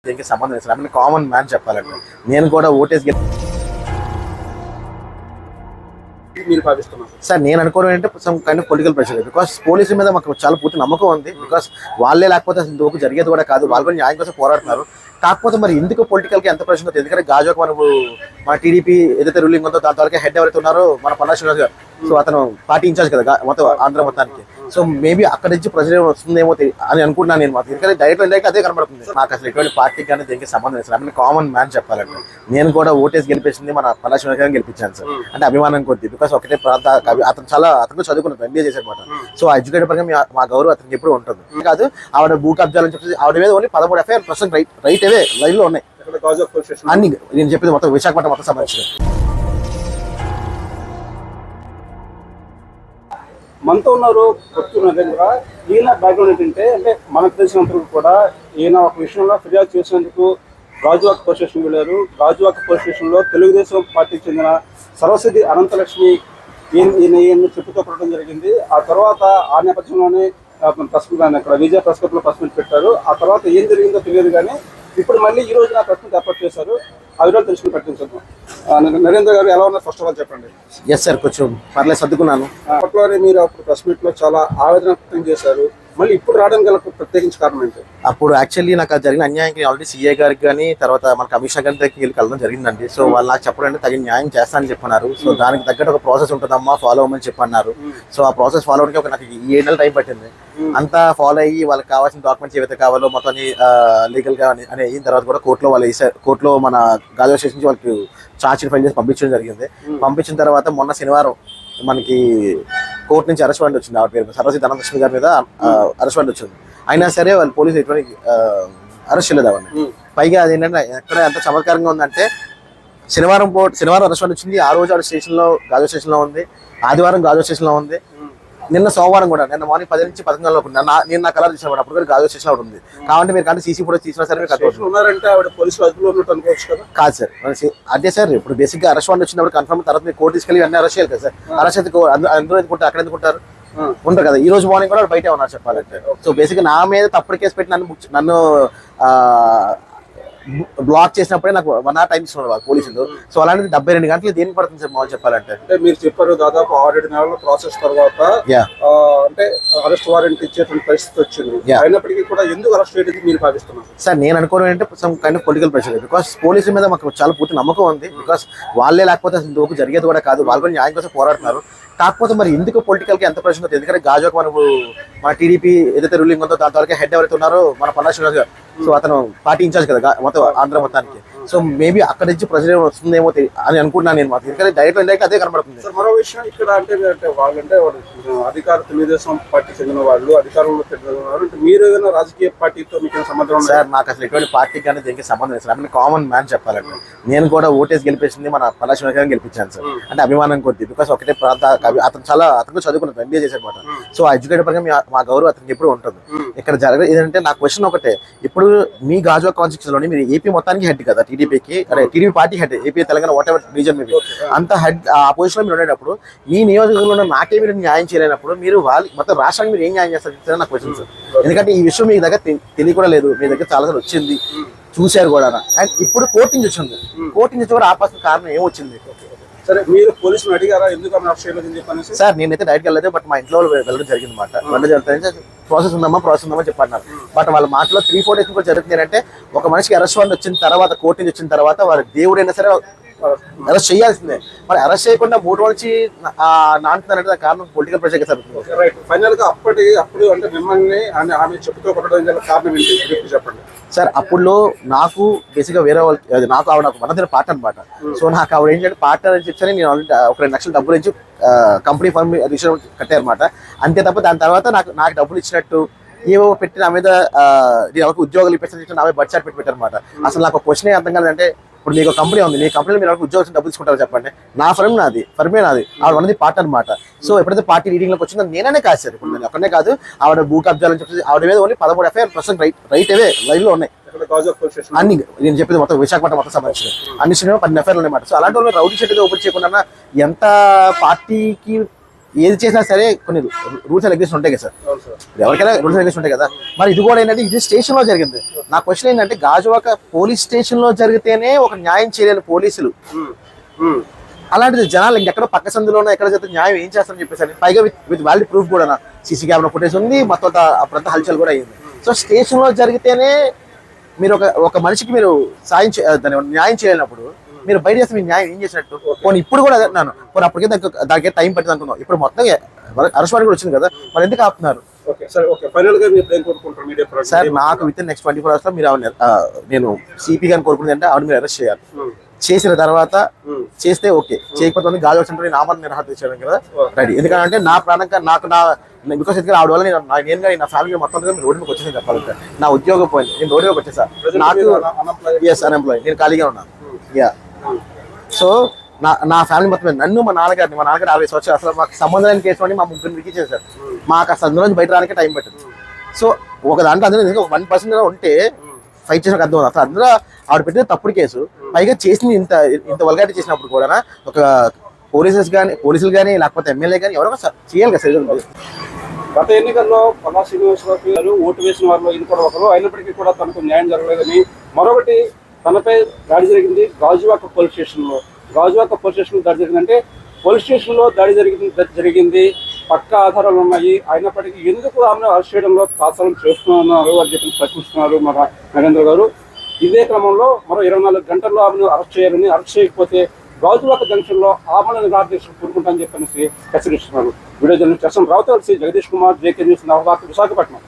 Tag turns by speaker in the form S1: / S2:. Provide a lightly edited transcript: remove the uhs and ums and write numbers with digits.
S1: దీనికి సంబంధం లేదు. అంటే కామన్ మ్యాన్ చెప్పాలంటే నేను కూడా ఓటేసి
S2: మీరు భావిస్తున్నారు
S1: సార్. నేను అనుకోవడం ఏంటంటే some kind of political pressure. Because పోలీసుల మీద మాకు చాలా పూర్తి నమ్మకం ఉంది. బికాస్ వాళ్ళే లేకపోతే అసలు ఇంతవరకు జరిగేది కూడా కాదు. వాళ్ళు కూడా న్యాయం కోసం పోరాడుతున్నారు. కాకపోతే మరి ఎందుకు పొలిటికల్కి ఎంత ప్రెషర్ ఉంది? ఎందుకంటే గాజువాక మన టీడీపీ ఏదైతే రూలింగ్ ఉందో దాని వరకు హెడ్ ఎవరైతే ఉన్నారో మన పన్నా శ్రీనివాస్ గారు. సో అతను పార్టీ ఇన్ఛార్జ్ కదా మొత్తం ఆంధ్ర మొత్తానికి. సో మేబీ అక్కడ నుంచి ప్రెషర్ వస్తుందేమో అని అనుకుంటున్నాను నేను మాత్రం. ఎందుకంటే డైరెక్ట్ వెళ్ళాక అదే కనబడుతుంది. నాకు అసలు ఎటువంటి పార్టీకి కానీ దీనికి సంబంధం లేదు. అంటే కామన్ మ్యాన్ చెప్పాలంటే నేను కూడా ఓటేసి గెలిపించింది మన పన్నా శ్రీనివాస్ గారిని గెలిపించాను సార్. అంటే అభిమానం కొద్ది. బికాస్ ఒకటే ప్రాంత అతను అతను చదువుకున్నాడు, ఎంబీఏ చేశారనమాట. సో ఆ ఎడ్యుకేటెడ్ పరంగా మా గౌరవం అతనికి ఎప్పుడు ఉంటుంది. కాదు ఆవిడ భూ కబ్జాలని చెప్పేసి ఆవిడ మీద ఓన్లీ 13 ఎఫ్ఐఆర్ ప్రస్తుతం రైట్ అవే లైవ్ లో ఉన్నాయి అన్ని. నేను చెప్పేది మొత్తం విశాఖపట్నం మొత్తం సంబంధించిన.
S2: మనతో ఉన్నారు కొత్తూరు నరేంద్ర. ఈయన బ్యాక్గ్రౌండ్ ఏంటంటే, అంటే మనకు తెలిసినంతవరకు కూడా ఈయన ఒక విషయంలో ఫిర్యాదు చేసినందుకు గాజువాక పోలీస్ స్టేషన్ వెళ్ళారు. గాజువాక పోలీస్ స్టేషన్లో తెలుగుదేశం పార్టీకి చెందిన సరస్వతి అనంతలక్ష్మి ఈయన చెప్పుతో పడడం జరిగింది. ఆ తర్వాత ఆ నేపథ్యంలోనే ఇక్కడ విజయ ప్రెస్ క్లబ్లో ప్రెస్ మీట్ పెట్టారు. ఆ తర్వాత ఏం జరిగిందో తెలియదు, కానీ ఇప్పుడు మళ్ళీ ఈ రోజు నా ప్రెస్ మీట్ ఏర్పాటు చేశారు. ఆ వివరాలు తెలుసుకుని పెట్టించాను. నరేంద్ర గారు ఎలా ఉన్నారు ఫస్ట్ ఆఫ్ ఆల్ చెప్పండి.
S1: ఎస్ సార్, కొంచెం పర్లేదు సర్దుకున్నాను.
S2: అప్పట్లోనే మీరు అప్పుడు ప్రెస్ మీట్ లో చాలా ఆవేదన వ్యక్తం చేశారు. మళ్ళీ ఇప్పుడు రావడం గల ప్రత్యేకించి కారణం ఏంటి?
S1: అప్పుడు యాక్చువల్లీ నాకు జరిగిన అన్యాయానికి ఆల్రెడీ సీఏ గారికి కానీ తర్వాత మన కమిషనర్ గారి దగ్గరికి వెళ్ళి కలవడం జరిగిందండి. సో వాళ్ళు నాకు చెప్పడం తగిన న్యాయం చేస్తానని చెప్పన్నారు. సో దానికి తగ్గట్టు ఒక ప్రాసెస్ ఉంటుందమ్మా, ఫాలో అవ్వమని చెప్పన్నారు. సో ఆ ప్రాసెస్ ఫాలో అవడానికి నాకు 7 నెలలు టైం పట్టింది. అంతా ఫాలో అయ్యి వాళ్ళకి కావాల్సిన డాక్యుమెంట్స్ ఏవైతే కావాలో మొత్తం లీగల్ గా అని అయిన తర్వాత కూడా కోర్టులో వాళ్ళు కోర్టులో మన గాజువాక స్టేషన్ నుంచి వాళ్ళకి ఛార్జ్ షీట్ ఫైల్ చేసి పంపించడం జరిగింది. పంపించిన తర్వాత మొన్న శనివారం మనకి కోర్టు నుంచి అరెస్ట్ వారెంట్ వచ్చింది. ఆవిడ పేరు సరస్వతి అనంతలక్ష్మి గారి మీద అరెస్ట్ వారెంట్ వచ్చింది. అయినా సరే వాళ్ళు పోలీసులు ఎటువంటి అరెస్ట్ చేయలేదు అవన్నీ. పైగా అది ఏంటంటే ఎక్కడ ఎంత చమత్కారంగా ఉందంటే శనివారం అరెస్ట్ వారెంట్ వచ్చింది. ఆ రోజు ఆవిడ స్టేషన్లో గాజువాక స్టేషన్లో ఉంది. ఆదివారం గాజువాక స్టేషన్లో ఉంది. నిన్న సోమవారం కూడా నిన్న మార్నింగ్ 10 నుంచి 11 గంటలకు నేను నా కలర్ తీసిన అప్పుడు కూడా గాజువాక స్టేషన్ ఉంటుంది. కాబట్టి మీరు కానీ సీసీ ఫోటో తీసినా సరే
S2: ఉన్నారంటే ఆవిడ పోలీసులు అదుపులో ఉన్నట్టు అనుకోవచ్చు కదా?
S1: కాదు సార్, అదే సార్. ఇప్పుడు బేసిక్ గా అరెస్ట్ వారెంట్ వచ్చినప్పుడు కన్ఫర్మ్ తర్వాత మీరు కోర్టు తీసుకెళ్ళి అన్ని అరెస్ట్ చేయాలి కదా సార్. అరెస్ట్ అయితే అందరూ ఎందుకుంటారు, అక్కడ ఎందుకుంటారు ఉంటారు కదా. ఈ రోజు మార్నింగ్ కూడా బయట ఉన్నారు చెప్పాలంటే. సో బేసిక్ నా మీద తప్పుడు కేసు పెట్టి నన్ను బ్లాక్ చేసినప్పుడే నాకు 1 hour టైం ఇస్తున్నారు వాళ్ళు పోలీసులు. సో అలాంటిది 72 గంటలు దేనికి పడుతుంది సార్ మామూలు చెప్పాలంటే?
S2: అంటే మీరు చెప్పారు దాదాపు 6-7 నెలల ప్రాసెస్ తర్వాత అంటే అరెస్ట్ వారెంట్ ఇచ్చేటువంటి పరిస్థితి వచ్చింది. అయినప్పటికీ కూడా ఎందుకు అరెస్ట్ చేయడానికి మీరు భావిస్తున్నారు?
S1: సార్ నేను అనుకోవడం ఏంటంటే some kind of political pressure. Because పోలీసుల మీద మాకు చాలా పూర్తి నమ్మకం ఉంది. బికాస్ వాళ్ళే లేకపోతే అసలు ఇంతవరకు జరిగేది కూడా కాదు. వాళ్ళు కూడా న్యాయం కోసం పోరాడుతున్నారు. కాకపోతే మరి ఎందుకు పొలిటికల్కి ఎంత ప్రెషర్ ఉంది? ఎందుకంటే గాజువాక మన టీడీపీ ఏదైతే రూలింగ్ ఉందో దాని వరకు హెడ్ ఎవరైతే ఉన్నారో మన పన్నా శ్రీనివాస్ గారు. సో అతను పార్టీ ఇన్ఛార్జ్ కదా మొత్తం ఆంధ్ర మొత్తానికి. సో మేబీ అక్కడ నుంచి ప్రెషర్ వస్తుందేమో అని అనుకుంటున్నాను నేను మాత్రం. ఎందుకంటే డైరెక్ట్ వెళ్ళాక అదే కనబడుతుంది.
S2: సార్ మరో విషయం ఇక్కడ అంటే వాళ్ళంటే అధికార తెలుగుదేశం పార్టీ చెందిన వాళ్ళు అధికారంలో అంటే మీరు ఏదైనా రాజకీయ పార్టీతో మీకు సంబంధం?
S1: సార్ నాకు అసలు ఎటువంటి పార్టీకి కానీ దీనికి సంబంధం లేదు. అంటే కామన్ మ్యాన్ చెప్పాలంటే నేను కూడా ఓటేసి గెలిపించింది మన పన్నా శ్రీనివాస్ గారిని గెలిపించాను సార్. అంటే అభిమానం కొద్ది. బికాస్ ఒకటే ప్రాంత అతను చదువుకున్నాడు, ఎంబీఏ చేశారనమాట. సో ఆ ఎడ్యుకేటెడ్ పరంగా మా గౌరవం అతనికి ఎప్పుడు ఉంటుంది. ఇక్కడ జరగదు ఏంటంటే నా క్వశ్చన్ ఒకటే, ఇప్పుడు మీ గాజువాక కాన్స్టిట్యూన్సీలోని మీరు ఏపీ మొత్తానికి హెడ్ కదా టీడీపీకి, TDP party head, AP Telangana what ever reason maybe అంత హెడ్ ఆ పొజిషన్ లో మీరు ఉండేటప్పుడు మీ నియోజకవర్గంలో నాకే మీరు న్యాయం చేయలేనప్పుడు మీరు వాళ్ళు మొత్తం రాష్ట్రానికి మీరు ఏం న్యాయం చేస్తారు నాకు క్వశ్చన్ సార్. ఎందుకంటే ఈ విషయం మీ దగ్గర తెలియ కూడా లేదు. మీ దగ్గర చాలాసార్లు వచ్చింది, చూశారు కూడా. అండ్ ఇప్పుడు కోర్టు నుంచి వచ్చింది. కోర్టు నుంచి కూడా ఆపాల్సిన కారణం ఏమొచ్చింది?
S2: సరే మీరు పోలీసులు అడిగారా ఎందుకు అరెస్ట్ చేయలేదని చెప్పాను?
S1: సార్ నేనైతే డైరెక్ట్ వెళ్ళలేదు. బట్ మా ఇంట్లో వెళ్ళడం జరిగింది అనమాట. వెళ్ళడం జరుగుతుంది, ప్రాసెస్ ఉందమ్మా చెప్పన్నారు. బట్ వాళ్ళ మాటలో 3-4 days కూడా జరుగుతుంది. అంటే ఒక మనిషికి అరెస్ట్ వారెంట్ వచ్చిన తర్వాత, కోర్టు నుంచి వచ్చిన తర్వాత వారి దేవుడైనా సరే అరెస్ట్ చేయాల్సిందే. మరి అరెస్ట్ చేయకుండా 3 రోజుల నుంచి నాటుతున్నారంటే కారణం పొలిటికల్ ప్రెషర్ సార్.
S2: ఫైనల్ గా అప్పుడు అంటే మిమ్మల్ని ఆమె చెప్పుతో కొట్టడం కారణం ఏంటి చెప్పండి
S1: సార్? అప్పుడు నాకు బేసిక్గా వేరే వాళ్ళు నాకు ఆవిడ నాకు మనది పార్ట్ అనమాట. సో నాకు ఆవిడ ఏంటంటే పార్ట్నర్ అని చెప్పి నేను ఒక 2 లక్షల డబ్బులు ఇచ్చి కంపెనీ ఫర్మ్ రిజిస్టర్ కట్టారనమాట. అంతే తప్ప దాని తర్వాత నాకు డబ్బులు ఇచ్చినట్టు ఏవో పెట్టి నా మీద ఎవరికి ఉద్యోగాలు ఇప్పించాలని నా మీద బడ్జెట్ పెట్టి పెట్టారనమాట. అసలు నాకు క్వశ్చన్ ఏం అర్థం కాలేదంటే, ఇప్పుడు మీకు కంపెనీ ఉంది, మీ కంపెనీలో మీరు ఉద్యోగం డబ్బులు తీసుకుంటారో చెప్పండి. నా ఫర్మే నాది ఆవిడ ఉన్నది పార్ట్ అనమాట. సో ఎప్పుడైతే పార్టీ రీడింగ్లోకి వచ్చిందో నేనే కాదు సార్. ఇప్పుడు నేను అక్కడనే కాదు, ఆవిడ భూ కబ్జాలని చెప్పేసి ఆవిడ మీద ఓన్లీ 13 ఎఫ్ఐఆర్ ప్రస్తుతం రైట్ అవే లైవ్ లో ఉన్నాయి అన్ని. నేను చెప్పేది మొత్తం విశాఖపట్నం మొత్తం సంబంధించిన అన్ని 10 ఎఫ్ఐఆర్లు ఉన్నాయన్నమాట. సో అలాంటి వాళ్ళు రౌడీ షెట్ ఓపెన్ చేయకుండా ఎంత పార్టీకి ఏది చేసినా సరే కొన్ని రూల్స్ అండ్ రెగ్యులేషన్ ఉంటాయి కదా సార్.
S2: అవును సార్.
S1: ఎవరికైనా రూల్స్ అండ్ రెగ్యులేషన్ ఉంటాయి కదా. మరి ఇది కూడా ఏంటంటే ఇది స్టేషన్ లో జరిగింది. నా క్వశ్చన్ ఏంటంటే గాజువాక పోలీస్ స్టేషన్ లో జరిగితేనే ఒక న్యాయం చేయలేని పోలీసులు, అలాంటిది జనాలు ఇంకెక్కడ పక్క సందులోనో ఎక్కడ చేస్తే న్యాయం ఏం చేస్తారని చెప్పేసి, పైగా విత్ వ్యాలిడ్ ప్రూఫ్ కూడా సీసీ కెమెరా ఫుటేజ్ ఉంది, మొత్తం అప్పుడంతా హల్చల్ కూడా అయ్యింది. సో స్టేషన్ లో జరిగితేనే మీరు ఒక మనిషికి మీరు దాని న్యాయం చేయలేనప్పుడు మీరు బయట చేస్తే మీరు న్యాయం ఏం చేసినట్టు? పోనీ ఇప్పుడు కూడా అదే అన్నాను, పోనీ అప్పటికే దానికి టైం పట్టింది అనుకున్నాం, ఇప్పుడు మొత్తం అరెస్ట్ వారెంట్ కూడా వచ్చింది కదా, మరి ఎందుకు ఆపుతున్నారు? సార్ నాకు విత్ ఇన్ నెక్స్ట్ 24 hours లో మీరు నేను సిపి గారిని కోరుకునేది అంటే ఆవిడ మీరు అరెస్ట్ చేయాలి. చేసిన తర్వాత చేస్తే ఓకే, చేయకపోతే గాజువాక సెంటర్ నామని నిర్హాత చేయడం కదా రెడీ. ఎందుకంటే నా ప్రాణంగా నాకు బికాస్ ఎందుకంటే ఆవిడ వల్ల నేను కానీ నా ఫ్యామిలీ మొత్తం రోడ్డు మీద వచ్చేసాను. చెప్పాలంటే నా ఉద్యోగం పోయింది, నేను రోడ్డు మీద వచ్చేసా. నాకు ఎస్ అన్ఎంప్లాయ్, నేను ఖాళీగా ఉన్నాను. యా, సో నా ఫ్యామిలీ మొత్తం నన్ను మా నాన్నగారు 60 సంవత్సరాలు అసలు మాకు సంబంధం లేని కేసు అని మా ముగ్గురిని విడిచేసారు సార్. మాకు అసలు అందులో నుంచి బయట రానికే టైం పట్టింది. సో ఒక దాంట్లో అందులో 1% ఉంటే ఫైట్ చేసిన అర్థం అవుతుంది. అసలు అందులో ఆవిడ పెట్టిన తప్పుడు కేసు, పైగా చేసింది ఇంత వల్గారిటీ చేసినప్పుడు కూడా ఒక పోలీసులు కానీ లేకపోతే ఎమ్మెల్యే కానీ ఎవరో చేయాలి కదా సార్.
S2: గత ఎన్నికల్లో పల్లా శ్రీనివాసరావు గారు ఓటు వేసిన వారిలో ఇది కూడా ఒకరు, అయినప్పటికీ కూడా తనకు న్యాయం జరగలేదని, మరొకటి తనపై దాడి జరిగింది గాజువాక పోలీస్ స్టేషన్లో. గాజువాక పోలీస్ స్టేషన్లో దాడి జరిగిందంటే పోలీస్ స్టేషన్లో దాడి జరిగింది పక్కా ఆధారాలు ఉన్నాయి. అయినప్పటికీ ఎందుకు ఆమెను అరెస్ట్ చేయడంలో తాత్సారం చేస్తున్నారు అని చెప్పి ప్రశ్నిస్తున్నారు మన నరేంద్ర గారు. ఇదే క్రమంలో మరో 24 గంటల్లో ఆమెను అరెస్ట్ చేయాలని, అరెస్ట్ చేయకపోతే గాజువాక జంక్షన్ లో ఆమరణ నిరాదీక్షలు కూరుకుంటామని చెప్పనేసి హెచ్చరిస్తున్నారు. వీడియో జర్నలిస్ట్ ఎస్ఎం రావుతో కలిసి జగదీష్ కుమార్, జేకే న్యూస్, విశాఖపట్నం.